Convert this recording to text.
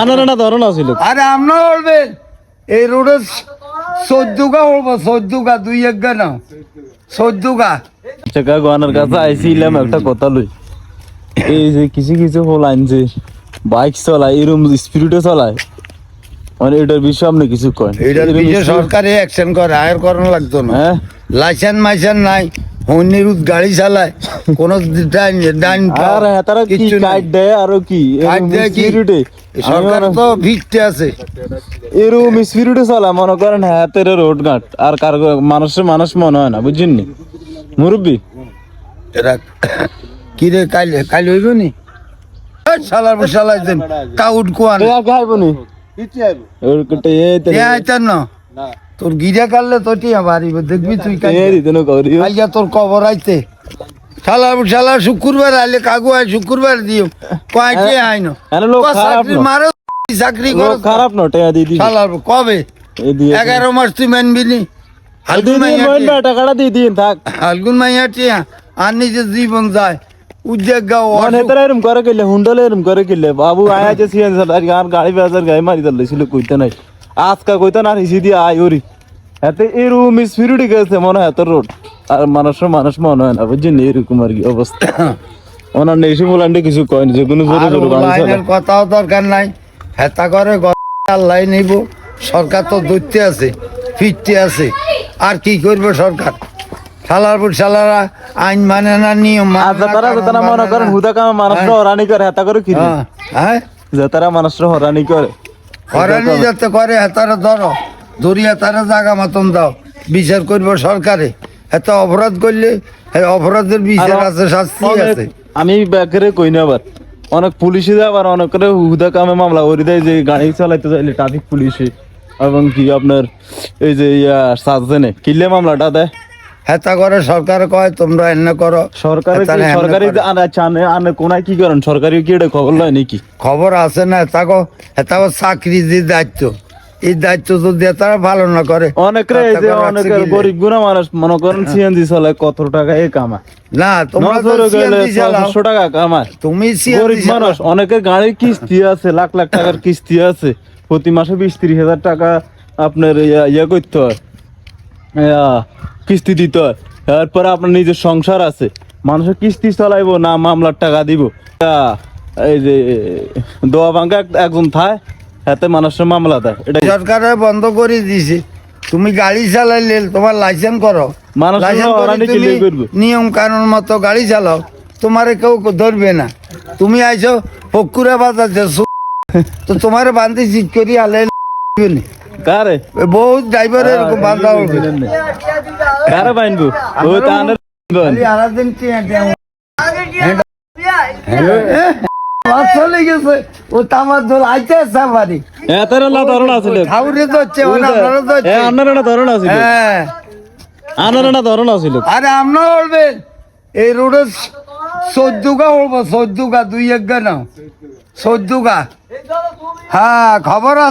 আনারা ধরন আছিল আরে আমরা বলবে এই রোডে 14 গা বলবো 14 গা 2 গা না 14 গা চাকা গোয়ানার কাছে আইছিলাম একটা কথা লই এই যে কিছু কিছু হল আনছে বাইক চালায় এরকম স্পিরিটে চালায় মানে এটার বিষয়ে আপনি কিছু করেন এটার বিষয়ে সরকারে অ্যাকশন করে আয়ের করানো লাগতো না হ্যাঁ লাইসেন্স মাইসেন্স নাই হন্যের গাড়ি চালায় কোন ডাইন আর তারা কি কাট দেয় আর কি স্পিরিটে সরকার তো ভিড়তে আছে এরকম স্পিরিটে চালা মনে করেন হাতের রোড ঘাট আর কার মানুষ মনে হয় না বুঝছেন নি মুরব্বী এরা কি রে কাল হইব নি শালার শালাই দেন কাউট কোয়ান খাইব নি তোর গিরা কাটলে তো টিয়া বাড়িব দেখবি তুই কাইয়া তোর কবর আইতে শালার শুক্রবার আইলে কাগু আয় শুক্রবার দিও কয়টি আইনো মারো চাকরি করো খারাপ নটে দিদি শালার কবে 11 মাস তুই মানবি নি টাকাটা দিয়ে দিন থাক হালগুন মাইয়া টিয়া আর নিজে জীবন যায় উদ্যোগ গাও এরম করে গেলে হুন্ডলে এরম করে গেলে বাবু আয়া যে সিএন আর গাড়ি বাজার গাড়ি মারি দিল কইতে নাই আজকা কইতে না হিসি দিয়ে আয় ওরি এতে এরকম স্পিরিট গেছে মনে হয় তোর রোড আর মানুষ মনে হয় না বুঝছেন এরকম আর কি অবস্থা ওনার নেশি বলান্ডে কিছু কয়নি যে কোনো জোরে জোরে কথাও দরকার নাই হেতা করে আল্লাহ নিব সরকার তো দৈত্যে আছে ফিরতে আছে আর কি করবে সরকার শালারা আইন মানে না নিয়ম তারা মনে করেন হুদা কামে মানুষরা হরানি করে হেতা করে কি হ্যাঁ যে তারা মানুষরা হরানি করে হরানি যাতে করে হেতারা ধরো ধরিয়া তারা জায়গা মতন দাও বিচার করবো সরকারে এত অপরাধ করলে অপরাধের বিচার আছে শাস্তি আছে আমি ব্যাকেরে কই না আবার অনেক পুলিশে আবার অনেক করে হুদা কামে মামলা করে দেয় যে গাড়ি চালাইতে চাইলে ট্রাফিক পুলিশে এবং কি আপনার এই যে সাজেনে কিলে মামলাটা দেয় হেতা করে সরকার কয় তোমরা এনে করো সরকারি কোনায় কি করেন সরকারি কি এটা খবর লয় নাকি খবর আছে না হেতা চাকরি যে দায়িত্ব এই দায়িত্ব যদি তারা পালন না করে অনেকে এই যে অনেকের গরিব গুণা মানুষ মনে করেন সিএনজি চালায় কত টাকা এ কামায় না তোমরা 600 টাকা কামায় তুমি গরিব মানুষ অনেকের গাড়ির কিস্তি আছে লাখ লাখ টাকার কিস্তি আছে প্রতি মাসে 20-30 হাজার টাকা আপনার ইয়া করতে হয় কিস্তি দিতে হয় তারপরে আপনার নিজের সংসার আছে মানুষের কিস্তি চালাইবো না মামলার টাকা দিব এই যে দোয়া ভাঙ্গা একজন থায় হাতে মানুষের মামলা দেয় এটা সরকারে বন্ধ করে দিয়েছে তুমি গাড়ি চালাইলে তোমার লাইসেন্স করো নিয়ম কানুন মতো গাড়ি চালাও তোমারে কেউ ধরবে না তুমি আইছো পকুরা বাজাচ্ছে তো তোমার বান্ধি জিত করি আলে কারে বহুত ড্রাইভার এরকম বান্ধা হবে কারে বাইনবো ও তানের আলাদিন চলে গেছে ও তামার দোল আইতে সাফারি এতারলা ধরন আছে খাউরে তো হচ্ছে আপনারা ধরন আছে হ্যাঁ আনারা ধরন আছে আরে আমরা বলবে এই রোডে 14 গা বলবো 14 গা 2 গা না 14 গা হ্যাঁ খবর আছে।